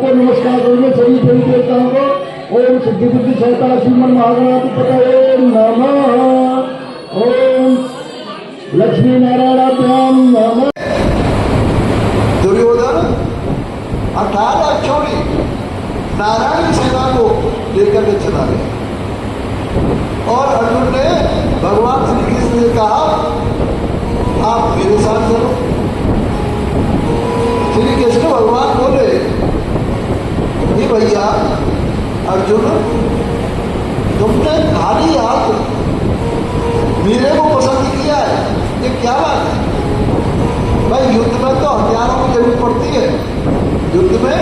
सबको नमस्कार करेंगे सभी देवी देवताओं को। ओम सिद्धि बुद्धि सहिता श्रीमन महागणाधिपतये नमः। ओम लक्ष्मी नारायणाभ्याम नमः। दुर्योधन 18 छोड़ी नारायण सेना को लेकर के चला गया और अर्जुन ने भगवान श्री कृष्ण से कहा आप मेरे साथ चलो। श्री कृष्ण भगवान बोले ये भैया अर्जुन तुमने खाली हाथ मेरे को पसंद किया है, ये क्या बात है? भाई युद्ध में तो हथियारों की जरूरत पड़ती है, युद्ध में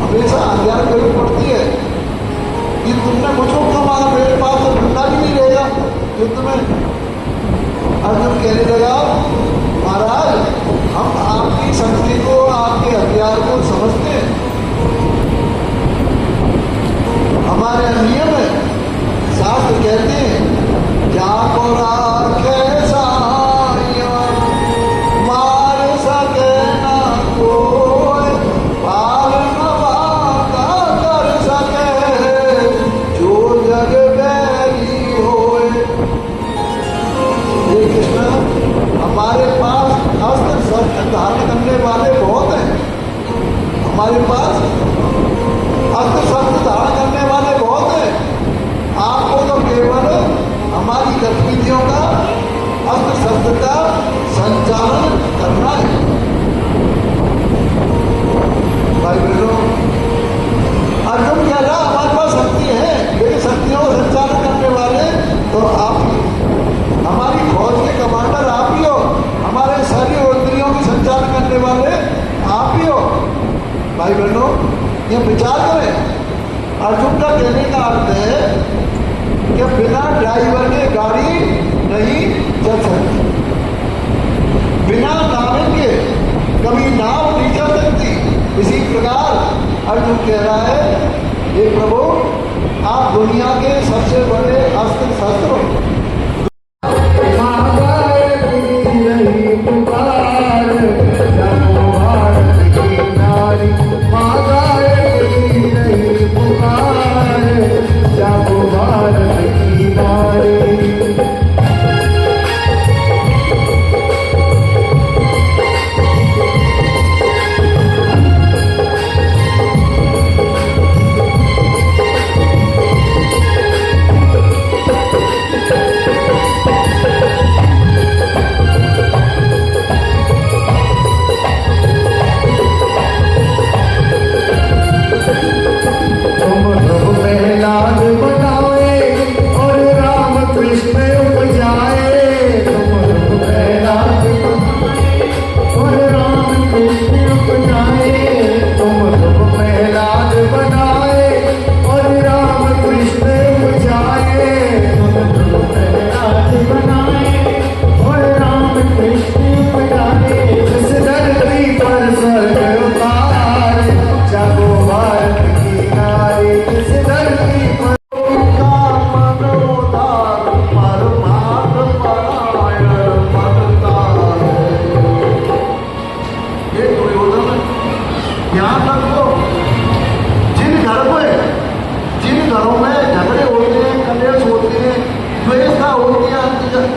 हमेशा हथियार की जरूरत पड़ती है। ये तुमने मुझको क्यों मारा? मेरे पास तो डंडा भी नहीं रहेगा युद्ध में। अर्जुन कहने लगा महाराज हम आपकी शक्ति को आपके हथियार को समझते हैं, हमारे नियम है, शास्त्र कहते हैं जाको राखे मार सके ना कोई पार न वादा कर सके जो जग बैरी होए। हे कृष्ण हमारे पास अस्त्र शस्त्र धारण करने वाले बहुत हैं, हमारे पास अस्त्र शस्त्र धारण करने वाले बहुत हैं। आपको तो केवल हमारी गतिविधियों का अस्त्र शस्त्र का संचालन करना है। भाई बहनों अर्जुन कह रहा हमारे पास शक्ति है, लेकिन शक्तियों का संचालन करने वाले तो आप ही, हमारी फौज के कमांडर आप ही हो, हमारे सारी इंद्रियों की संचालन करने वाले आप ही हो। भाई बहनों ये विचार करें, अर्जुन का कहने का अर्थ है कि बिना ड्राइवर के गाड़ी नहीं चल सकती, बिना नाविक के कभी नाव नहीं चल सकती। इसी प्रकार अर्जुन कह रहा है ये प्रभु आप दुनिया के सबसे बड़े अस्त्र शस्त्र हो।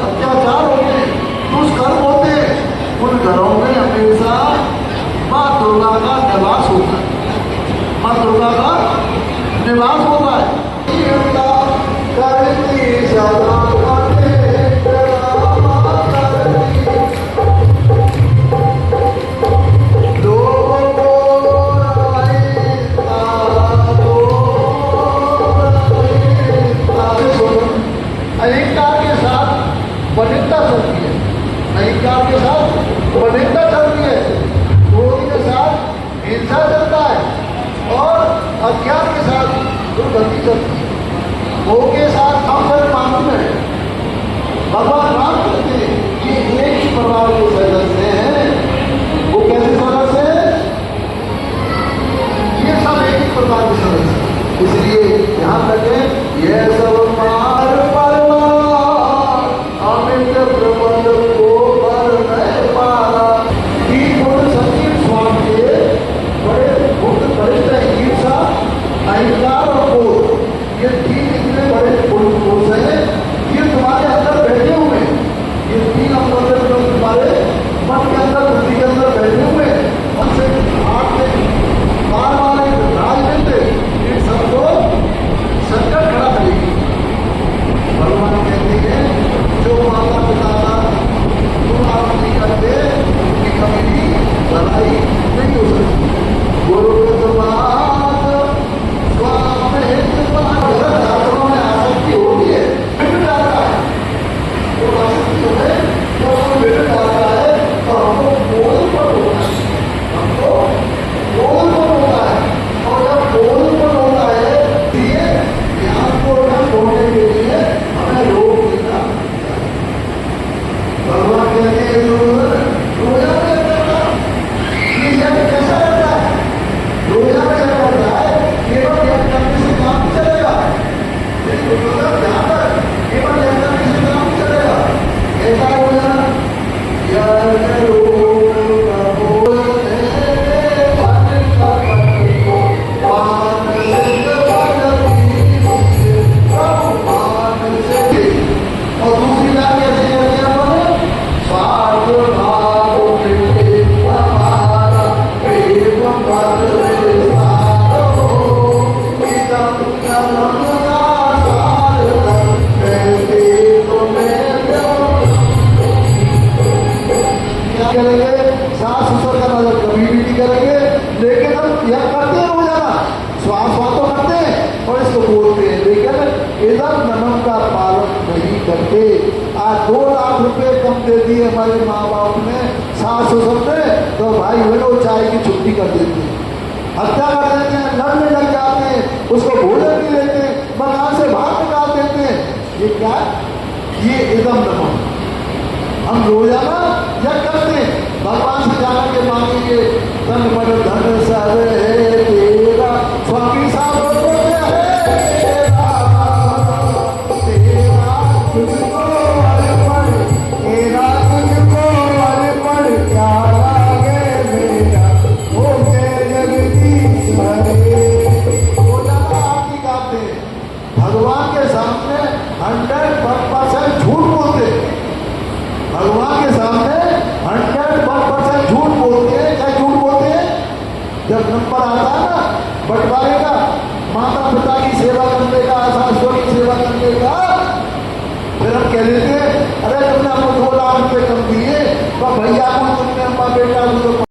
अत्याचार होते हैं, दुष्कर्म होते हैं, उन घरों में हमेशा माँ दुर्गा का निवास होता है, माँ दुर्गा का निवास होता है। अहिंसा के साथ बनिता चलती है, अहिंसा के साथ बनिता चलती है, क्रोध के साथ हिंसा चलता है और अज्ञान के साथ दुर्गति चलती है। वो के साथ हम सब मानव है। भगवान राम कहते हैं कि एक ही परिवार के सदस्य हैं। वो कैसे सदस्य है? ये सब एक ही परिवार के सदस्य, इसलिए ध्यान रखें ये सब मार अमित प्रबंध को पर नहीं पारा। स्वामी के बड़े भक्त बड़े आज 2 लाख रुपए कम दे दिए हमारे माँ बाप ने, सास ससुर ने, तो भाई बहनों चाय की छुट्टी कर देते हैं, हत्या कर देते हैं, लड़ने लग जाते हैं, उसको भोजन नहीं देते, मकान से बाहर निकाल देते हैं। ये क्या? ये इदम नमः हम रोजाना यह करते हैं, भगवान से जाकर के मांगेंगे धन मन धन सब है तेरा, स्वामी साहब बोलते हैं तेरा तुझको अर्पण, तेरा तुझको अर्पण, क्या लागे मेरा ओके जगदीश हरे। रोजाना आरती गाते हैं, भगवान के सामने 100% झूठ बोलते हैं, भगवान के सामने 100% झूठ बोलते हैं। क्या झूठ बोलते हैं? जब नंबर आता है ना बंटवारे का, माता पिता की सेवा करने का, सासुर की सेवा करने का, फिर हम कह देते हैं अरे तुमने हमको 2 लाख रुपए कम दिए, तो भैया को तुमने अम्मा बेटा को तो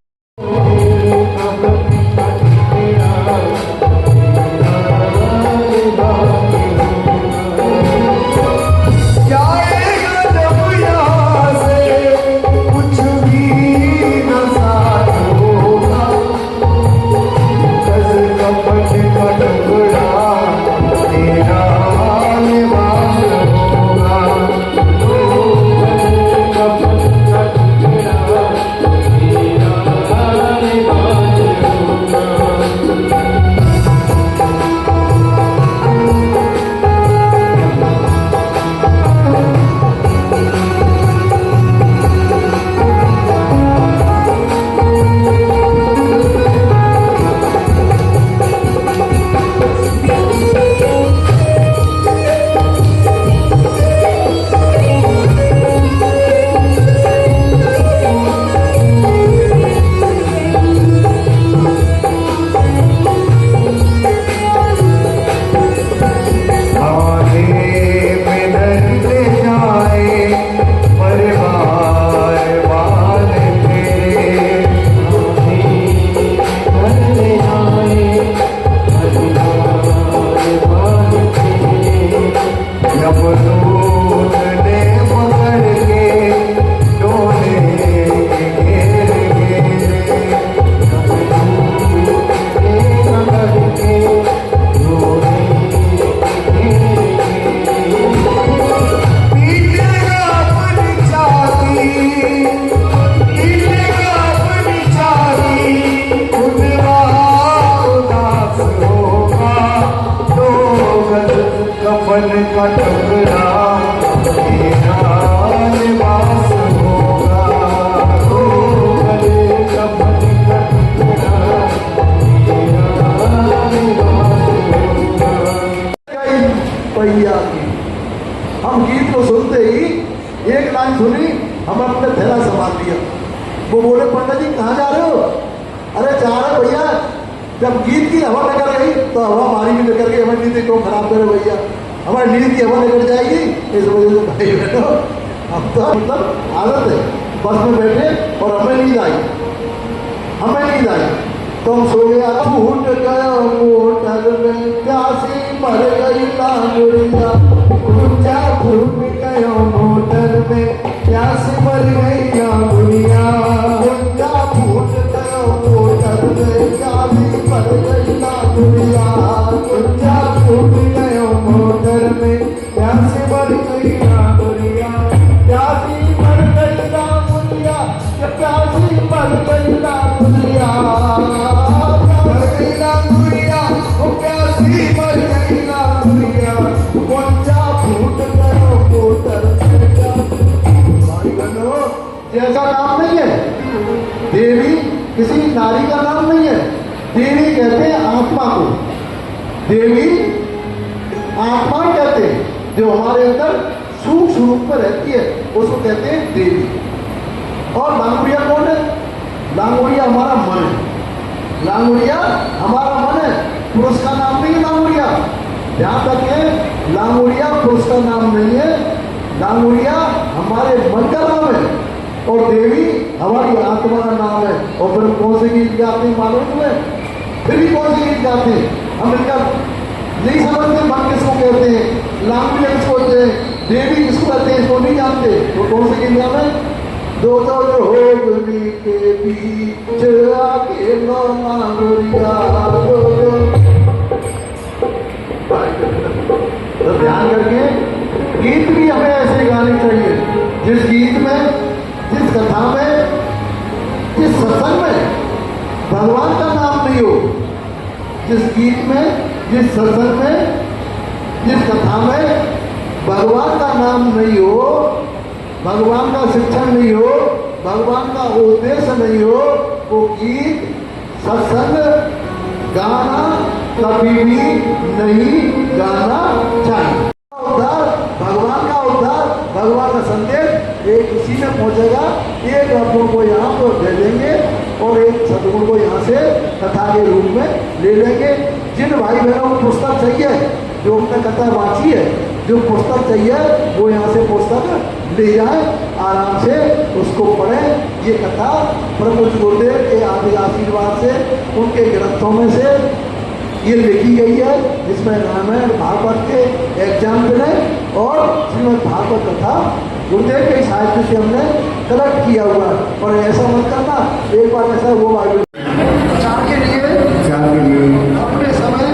हम गीत को सुनते ही एक लाइन सुनी, हम अपने थैला संभाल लिया। वो बोले पंडित जी कहाँ जा रहे हो? अरे जा रहे भैया, जब गीत की हवा लेकर गई तो हवा हमारी भी लेकर गई, हमारी नींद क्यों खराब करे भैया, हमारी नींद की हवा लेकर जाएगी। इस वजह से भाई बहनों हम तो मतलब आदत है, बस में बैठे और हमें नींद आई, हमें नींद आई तो हम सो गया। फूट गया मोटर में प्यासी मर गई लांगुरिया, ऊंचा फूट गया मोटर में प्यासी मर गई लांगुरिया, ऊंचा फूट गया मोटर में प्यासी मर गई लांगुरिया, ऊंचा फूट गया मोटर में प्यासी मर गई लांगुरिया, प्यासी मर गई लांगुरिया। नारी का नाम नहीं है। देवी कहते हैं आत्मा को, देवी आत्मा कहते हैं, जो हमारे अंदर सूक्ष्म रूप में रहती है उसको कहते हैं देवी। और लांगुड़िया कौन है? लांगुड़िया हमारा मन है, लांगुड़िया हमारा मन है, पुरुष का नाम नहीं है लांगुड़िया। ध्यान रखें, लांगुड़िया पुरुष का नाम नहीं है, लांगुड़िया हमारे मन का नाम है और देवी हमारी आत्मा का नाम है। और फिर हम कौन से गीत गाते हैं मालूम तुम्हें? फिर भी कौन से गीत गाते हैं? हम इनका नहीं समझते मन किसको कहते हैं, लांगुड़िया किसको कहते हैं, देवी किसको कहते हैं, इसको नहीं जानते। तो कौन से गीत गाते हैं? दो जोगनी के बीच आके लांगुड़िया तो ध्यान करके गीत भी हमें ऐसे गाने चाहिए जिस गीत में, जिस कथा में, जिस सत्संग में भगवान का नाम नहीं हो, जिस गीत में, जिस सत्संग में, जिस कथा में भगवान का नाम नहीं हो, भगवान का शिक्षण नहीं हो, भगवान का उद्देश्य नहीं हो, वो गीत सत्संग गाना कभी भी नहीं गाना चाहिए। उद्धार, भगवान का उद्धार, भगवान का संदेश एक उसी में पहुंचेगा। एक अपुर को यहाँ पर दे देंगे और एक सदगुण को यहाँ से कथा के रूप में ले लेंगे। जिन भाई बहनों को पुस्तक चाहिए, जो हमने कथा वांची है, जो पुस्तक चाहिए वो यहाँ से पुस्तक ले जाए, आराम से उसको पढ़ें। ये कथा प्रभु गुरुदेव के आदि आशीर्वाद से, उनके ग्रंथों में से ये लिखी गई है, जिसमें रामायण भागवत के एग्जाम दें और श्रीमद् भागवत कथा गुरुदेव के साहित्य से हमने कलेक्ट किया हुआ है। और ऐसा मत करना, एक बार ऐसा वो भाई प्रचार के लिए अपने समय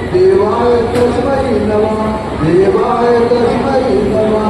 देवाय तस्मै नमः, देवाय तस्मै नमः।